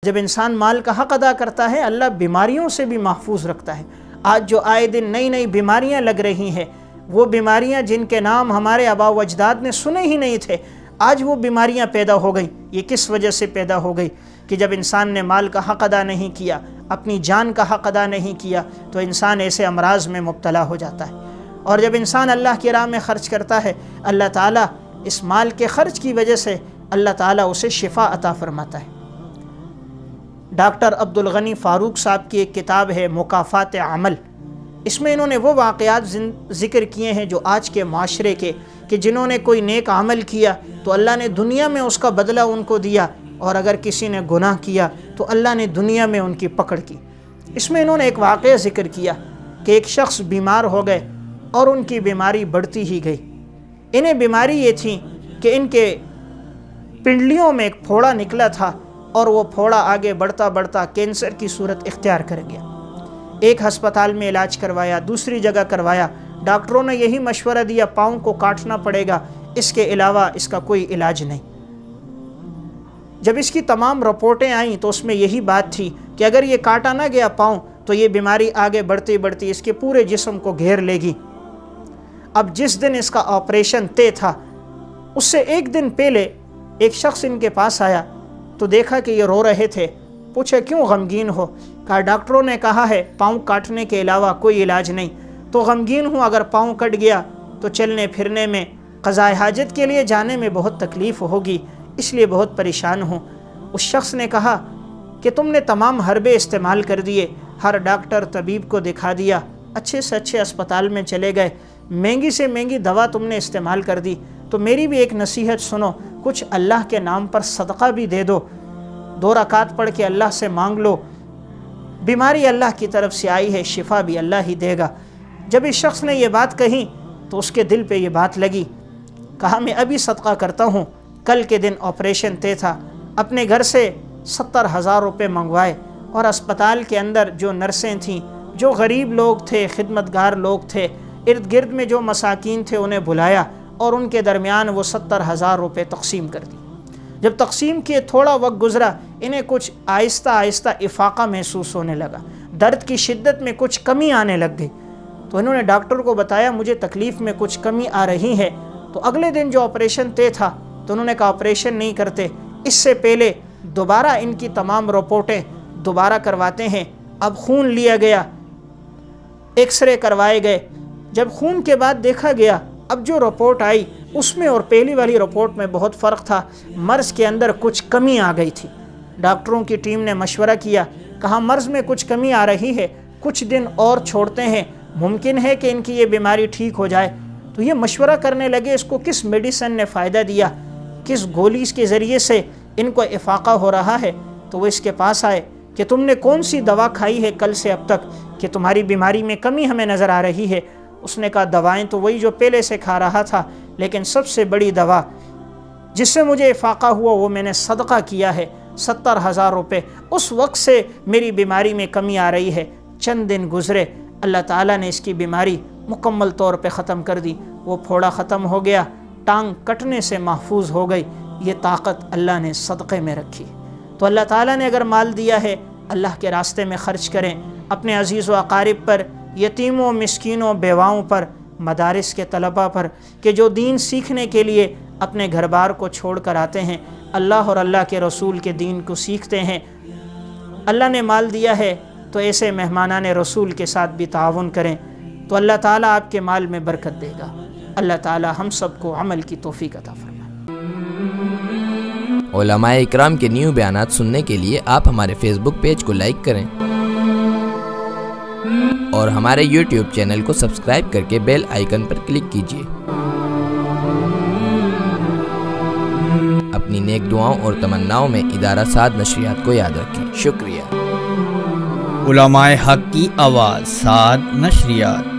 جب انسان مال کا حق ادا کرتا ہے اللہ بیماریوں سے بھی محفوظ رکھتا ہے۔ آج جو آئے دن نئی نئی بیماریاں لگ رہی ہیں، وہ بیماریاں جن کے نام ہمارے آباء و اجداد نے سنے ہی نہیں تھے، آج وہ بیماریاں پیدا ہو گئی۔ یہ کس وجہ سے پیدا ہو گئی؟ کہ جب انسان نے مال کا حق ادا نہیں کیا، اپنی جان کا حق ادا نہیں کیا، تو انسان ایسے امراض میں مبتلا ہو جاتا ہے۔ اور جب انسان اللہ کی راہ میں خرچ کرتا ہے، اللہ تعالیٰ اس مال کے خرچ کی وجہ سے اللہ تعالیٰ اسے شفا عطا فرماتا ہے۔ ڈاکٹر عبدالغنی فاروق صاحب کی ایک کتاب ہے مکافات عمل، اس میں انہوں نے وہ واقعات ذکر کیے ہیں جو آج کے معاشرے کے، کہ جنہوں نے کوئی نیک عمل کیا تو اللہ نے دنیا میں اس کا بدلہ ان کو دیا، اور اگر کسی نے گناہ کیا تو اللہ نے دنیا میں ان کی پکڑ کی۔ اس میں انہوں نے ایک واقعہ ذکر کیا کہ ایک شخص بیمار ہو گئے اور ان کی بیماری بڑھتی ہی گئی۔ انہیں بیماری یہ تھی کہ ان کے پنڈلیوں میں ایک پھوڑا نکلا تھا، اور وہ پھوڑا آگے بڑھتا بڑھتا کینسر کی صورت اختیار کر گیا۔ ایک ہسپتال میں علاج کروایا، دوسری جگہ کروایا، ڈاکٹروں نے یہی مشورہ دیا پاؤں کو کاٹنا پڑے گا، اس کے علاوہ اس کا کوئی علاج نہیں۔ جب اس کی تمام رپورٹیں آئیں تو اس میں یہی بات تھی کہ اگر یہ کاٹا نہ گیا پاؤں تو یہ بیماری آگے بڑھتی بڑھتی اس کے پورے جسم کو گھیر لے گی۔ اب جس دن اس کا آپریشن طے تھا، اس سے ایک دن پہلے ایک شخص ان کے پاس آیا تو دیکھا کہ یہ رو رہے تھے۔ پوچھے کیوں غمگین ہو؟ کہا ڈاکٹروں نے کہا ہے پاؤں کاٹنے کے علاوہ کوئی علاج نہیں، تو غمگین ہوں، اگر پاؤں کٹ گیا تو چلنے پھرنے میں، قضاء حاجت کے لیے جانے میں بہت تکلیف ہوگی، اس لیے بہت پریشان ہوں۔ اس شخص نے کہا کہ تم نے تمام حربے استعمال کر دیے، ہر ڈاکٹر طبیب کو دکھا دیا، اچھے سے اچھے اسپتال میں چلے گئے، مہنگی سے مہنگی دوا تم نے استعمال کر دی، تو میری بھی ایک نصیحت سنو، کچھ اللہ کے نام پر صدقہ بھی دے دو، 2 رکعت پڑھ کے اللہ سے مانگ لو، بیماری اللہ کی طرف سے آئی ہے، شفا بھی اللہ ہی دے گا۔ جب اس شخص نے یہ بات کہی تو اس کے دل پہ یہ بات لگی، کہا میں ابھی صدقہ کرتا ہوں۔ کل کے دن آپریشن طے تھا، اپنے گھر سے 70,000 روپے منگوائے، اور اسپتال کے اندر جو نرسیں تھیں، جو غریب لوگ تھے، خدمتگار لوگ تھے، ارد گرد میں جو مساکین تھے انہیں بلایا، اور ان کے درمیان وہ 70,000 روپے تقسیم کر دی۔ جب تقسیم کیے تھوڑا وقت گزرا، انہیں کچھ آہستہ آہستہ افاقہ محسوس ہونے لگا، درد کی شدت میں کچھ کمی آنے لگ گئی۔ تو انہوں نے ڈاکٹر کو بتایا مجھے تکلیف میں کچھ کمی آ رہی ہے۔ تو اگلے دن جو آپریشن طے تھا تو انہوں نے کہا آپریشن نہیں کرتے، اس سے پہلے دوبارہ ان کی تمام رپورٹیں دوبارہ کرواتے ہیں۔ اب خون لیا گیا، ایکس رے کروائے گئے، جب خون کے بعد دیکھا گیا، اب جو رپورٹ آئی اس میں اور پہلی والی رپورٹ میں بہت فرق تھا، مرض کے اندر کچھ کمی آ گئی تھی۔ ڈاکٹروں کی ٹیم نے مشورہ کیا، کہا مرض میں کچھ کمی آ رہی ہے، کچھ دن اور چھوڑتے ہیں، ممکن ہے کہ ان کی یہ بیماری ٹھیک ہو جائے۔ تو یہ مشورہ کرنے لگے اس کو کس میڈیسن نے فائدہ دیا، کس گولی کے ذریعے سے ان کو افاقہ ہو رہا ہے۔ تو وہ اس کے پاس آئے کہ تم نے کون سی دوا کھائی ہے کل سے اب تک کہ تمہاری بیماری میں کمی ہمیں نظر آ رہی ہے؟ اس نے کہا دوائیں تو وہی جو پہلے سے کھا رہا تھا، لیکن سب سے بڑی دوا جس سے مجھے افاقہ ہوا وہ میں نے صدقہ کیا ہے، 70,000 روپے، اس وقت سے میری بیماری میں کمی آ رہی ہے۔ چند دن گزرے، اللہ تعالیٰ نے اس کی بیماری مکمل طور پہ ختم کر دی، وہ پھوڑا ختم ہو گیا، ٹانگ کٹنے سے محفوظ ہو گئی۔ یہ طاقت اللہ نے صدقے میں رکھی۔ تو اللہ تعالیٰ نے اگر مال دیا ہے، اللہ کے راستے میں خرچ کریں، اپنے عزیز و اقارب پر، یتیموں، مسکینوں، بیواؤں پر، مدارس کے طلباء پر، کہ جو دین سیکھنے کے لیے اپنے گھر بار کو چھوڑ کر آتے ہیں، اللہ اور اللہ کے رسول کے دین کو سیکھتے ہیں۔ اللہ نے مال دیا ہے تو ایسے مہمانان رسول کے ساتھ بھی تعاون کریں، تو اللہ تعالیٰ آپ کے مال میں برکت دے گا۔ اللہ تعالیٰ ہم سب کو عمل کی توفیق عطا فرمائے۔ علماء اکرام کے نیو بیانات سننے کے لیے آپ ہمارے فیس بک پیج کو لائک کریں اور ہمارے یوٹیوب چینل کو سبسکرائب کر کے بیل آئیکن پر کلک کیجیے۔ اپنی نیک دعاؤں اور تمناؤں میں ادارہ سعد نشریات کو یاد رکھیں۔ شکریہ۔ علماء حق کی آواز، سعد نشریات۔